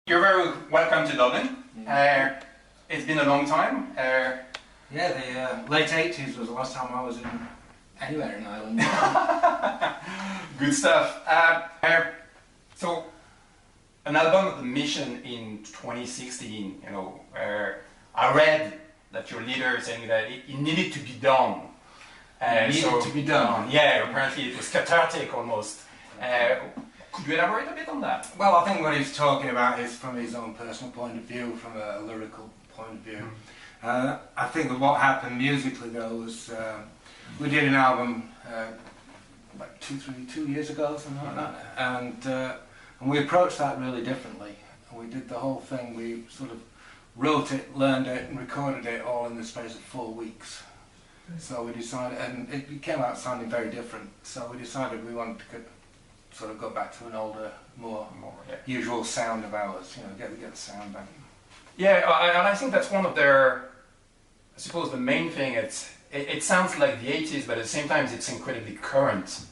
You're very welcome to Dublin. It's been a long time. Yeah, the late 80s was the last time I was anywhere in Ireland. Good stuff. So, an album of the Mission in 2016, I read that your leader saying that it needed to be done. To be done. Yeah, apparently it was cathartic almost. Could you elaborate a bit on that? Well, I think what he's talking about is from his own personal point of view, from a lyrical point of view. I think that what happened musically though was we did an album like 2 years ago, something like that, and we approached that really differently. We did the whole thing, we sort of wrote it, learned it and recorded it all in the space of 4 weeks. So we decided, and it came out sounding very different, so we decided we wanted to sort of go back to an older, more usual sound of ours, get the sound back. Yeah, and I think that's one of their, I suppose the main thing, it sounds like the 80s, but at the same time it's incredibly current.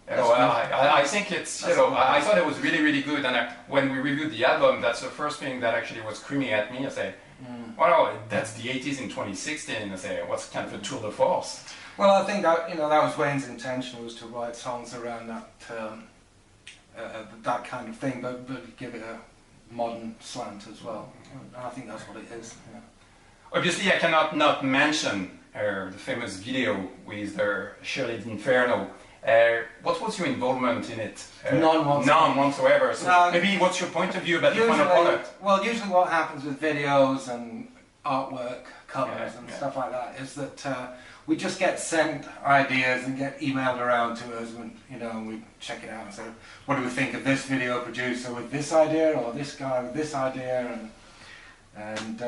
I think it's, I thought it was really, really good, and when we reviewed the album, that's the first thing that actually was screaming at me. I say, wow, that's the 80s in 2016. I say, what's kind of a tour de force? Well, I think that, that was Wayne's intention, was to write songs around that kind of thing, but give it a modern slant as well. And I think that's what it is. Yeah. Obviously, I cannot not mention the famous video with Shirley D'Inferno. What was your involvement in it? None whatsoever. So no, maybe what's your point of view about the final product? Well, usually what happens with videos and artwork, covers and stuff like that is that we just get sent ideas and get emailed around to us, and we check it out and say, what do we think of this video producer with this idea, or this guy with this idea, and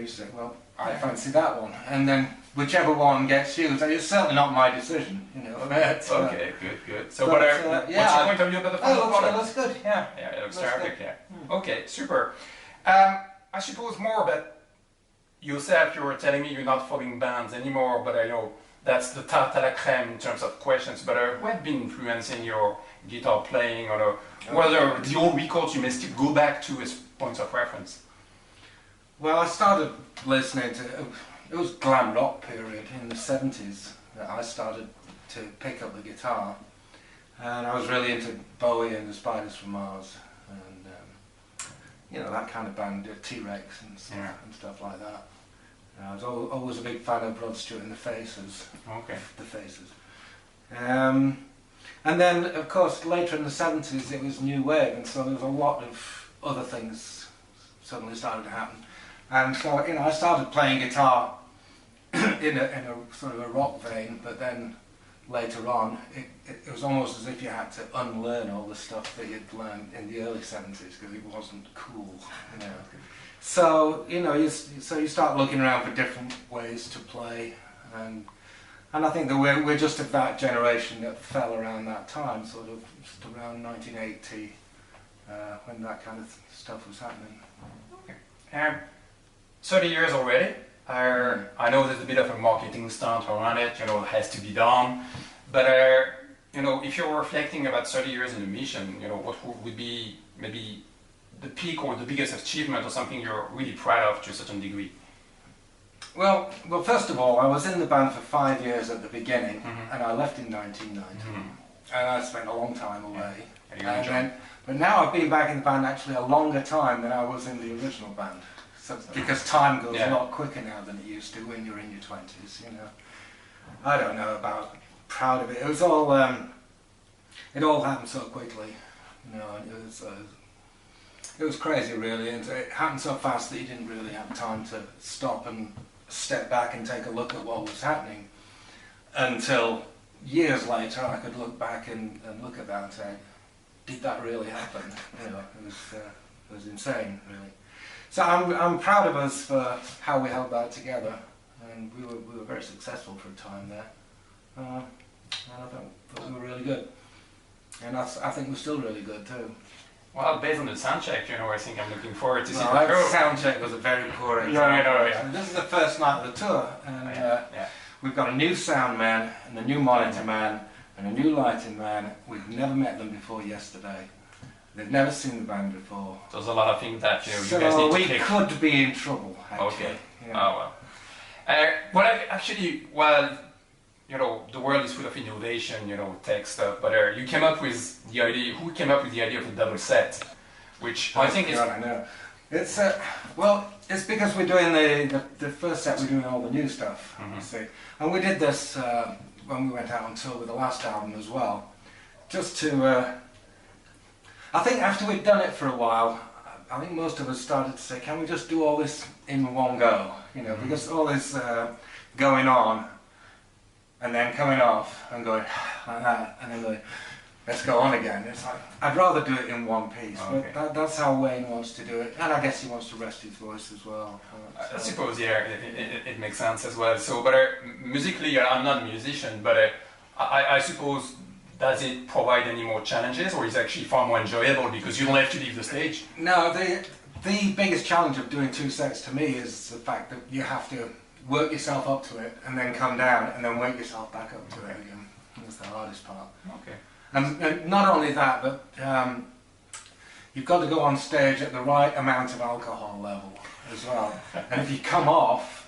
you say, well, I fancy that one, and then whichever one gets used, and it's certainly not my decision, Okay, good. So what's your point of view about the final product? It looks good, yeah. It looks terrific, Okay, super. I suppose more about yourself. You were telling me you're not following bands anymore, but I know that's the tarte à la crème in terms of questions, but what have been influencing your guitar playing, or whether the old records you may still go back to as points of reference? Well, I started listening to, it was glam rock period in the 70s that I started to pick up the guitar, and I was really into Bowie and the Spiders from Mars, and that kind of band, T-Rex and stuff like that. I was always a big fan of Rod Stewart and the Faces. Okay. The Faces. And then, of course, later in the 70s it was New Wave, and so there was a lot of other things suddenly started to happen. And so, I started playing guitar in a sort of a rock vein, but then later on, it was almost as if you had to unlearn all the stuff that you'd learned in the early 70s, because it wasn't cool, So, you start looking around for different ways to play, and I think that we're just of that generation that fell around that time, sort of just around 1980, when that kind of stuff was happening. Okay. 30 years already. I know there's a bit of a marketing stunt around it, it has to be done, but if you're reflecting about 30 years in the Mission, what would be maybe the peak or the biggest achievement, or something you're really proud of to a certain degree? Well, first of all, I was in the band for 5 years at the beginning, and I left in 1990, and I spent a long time away. But now I've been back in the band actually a longer time than I was in the original band. So, because time goes a lot quicker now than it used to when you're in your 20s, I don't know about proud of it. It was all, it all happened so quickly, and it was crazy really, and it happened so fast that you didn't really have time to stop and step back and take a look at what was happening, until years later I could look back and look at that and say, did that really happen? It was insane really. So I'm proud of us for how we held that together, and we were very successful for a time there, and I thought we were really good, and I think we're still really good too. Well, based on the sound check, I think I'm looking forward to see the show. Sound check was a very poor example. This is the first night of the tour, and we've got a new sound man, and a new monitor man, and a new lighting man. We've never met them before yesterday. They've never seen the band before. So there's a lot of things that you So guys need to we fix. could be in trouble, actually. Okay. Yeah. Oh well. Well, actually, well, the world is full of innovation, tech stuff. But you came up with the idea. Who came up with the idea of a double set? Which I think is. I know. It's well, it's because we're doing the first set. We're doing all the new stuff. You see, and we did this when we went out on tour with the last album as well, just to. I think after we'd done it for a while, I think most of us started to say, "Can we just do all this in one go?" Because all this going on, and then coming off, and going like that, and then going. Let's go on again. It's like, I'd rather do it in one piece, but that's how Wayne wants to do it, and I guess he wants to rest his voice as well. I suppose, yeah, it makes sense as well. So, but musically, I'm not a musician, but I suppose, does it provide any more challenges, or is it actually far more enjoyable because you don't have to leave the stage? No, the biggest challenge of doing two sets to me is the fact that you have to work yourself up to it, and then come down, and then work yourself back up to it again. That's the hardest part. Okay. And not only that, but you've got to go on stage at the right amount of alcohol level as well. And if you come off,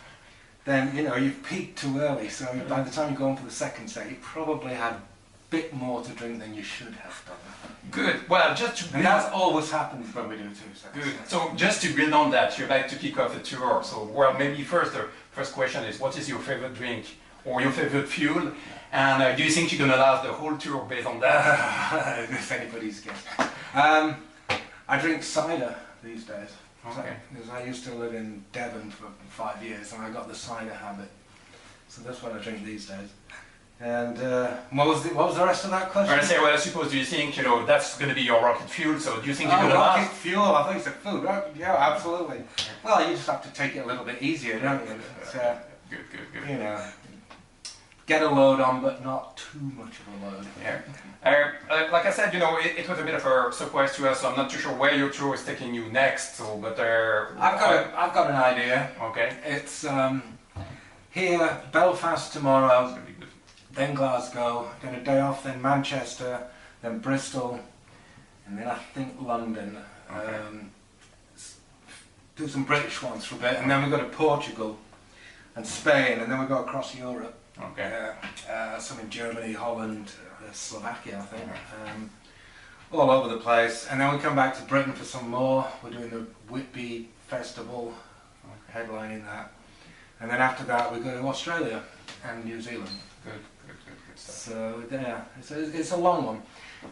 then you've peaked too early. So by the time you go on for the second set, you probably had a bit more to drink than you should have done. Good. Well, just to build... And that's always happens when we do two sets. Good. So just to build on that, you're about to kick off a tour. So maybe the first question is, what is your favorite drink or your favorite fuel? And do you think you're going to last the whole tour based on that? If anybody's guess. I drink cider these days. Okay. Because I used to live in Devon for 5 years, and I got the cider habit. So that's what I drink these days. And what was the rest of that question? I say, well, I suppose, do you think that's going to be your rocket fuel? So do you think you're going to rocket last? fuel? I thought you said food. Right? Yeah, absolutely. Well, you just have to take it a little bit easier, don't you? Good. Get a load on, but not too much of a load. Yeah. Like I said, it was a bit of a surprise to us. So I'm not too sure where your tour is taking you next. So, but I've got an idea. Okay. It's here, Belfast tomorrow, then Glasgow, then a day off, then Manchester, then Bristol, and then I think London. Okay. Do some British ones for a bit, and then we go to Portugal and Spain, and then we go across Europe. Okay. Some in Germany, Holland, Slovakia, I think. All over the place. And then we come back to Britain for some more. We're doing the Whitby Festival, headlining that. And then after that we go to Australia and New Zealand. Good stuff. So yeah, it's a long one.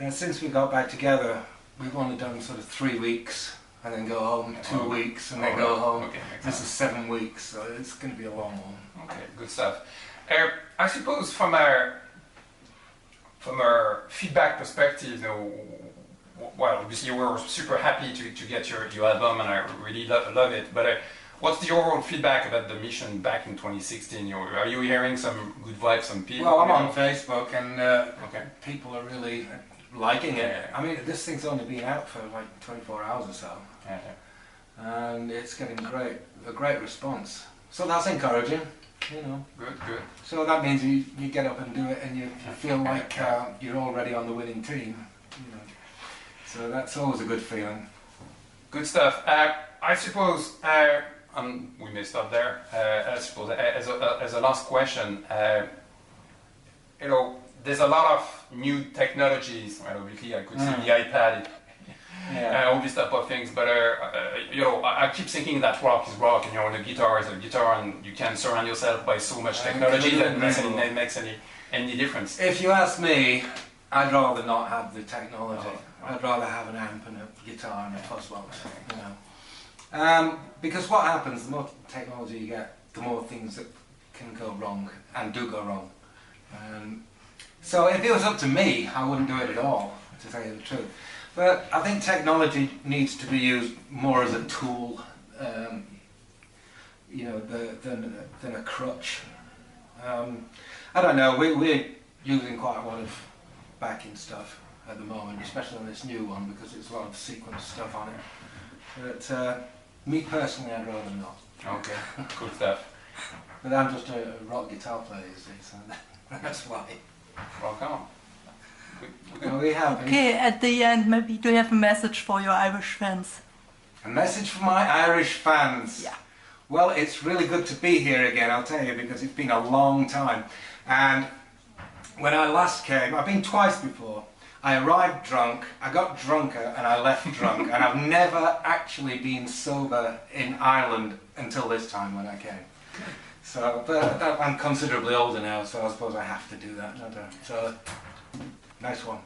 And since we got back together, we've only done sort of 3 weeks. And then go home 2 weeks, and then go home. Okay, this is 7 weeks, so it's going to be a long one. Okay, good stuff. I suppose from our feedback perspective, well, obviously we were super happy to get your album, and I really love it. But what's the overall feedback about the mission back in 2016? Are you hearing some good vibes from people? Well, I'm on Facebook, and people are really liking it. I mean, this thing's only been out for like 24 hours or so, and it's getting a great response. So that's encouraging. Good. So that means you get up and do it, and you feel like you're already on the winning team. So that's always a good feeling. Good stuff. I suppose, we may stop there. I suppose as a last question, there's a lot of new technologies. Well, obviously, I could see the iPad. All these type of things, but I keep thinking that rock is rock, and the guitar is a guitar, and you can surround yourself by so much technology that it makes any difference. If you ask me, I'd rather not have the technology. I'd rather have an amp and a guitar and a fuzz box. Because what happens, the more technology you get, the more things that can go wrong and do go wrong. So if it was up to me, I wouldn't do it at all, to tell you the truth. But I think technology needs to be used more as a tool, than a crutch. I don't know. We're using quite a lot of backing stuff at the moment, especially on this new one, because it's a lot of sequence stuff on it. But me personally, I'd rather not. Okay, cool stuff. But I'm just a rock guitar player, you see, so that's why. Rock on. we have. Okay, at the end, maybe do you have a message for your Irish fans? A message for my Irish fans? Yeah. Well, it's really good to be here again, I'll tell you, because it's been a long time. And when I last came, I've been twice before. I arrived drunk, I got drunker, and I left drunk. And I've never actually been sober in Ireland until this time when I came. So, but I'm considerably older now, so I suppose I have to do that. So, nice one.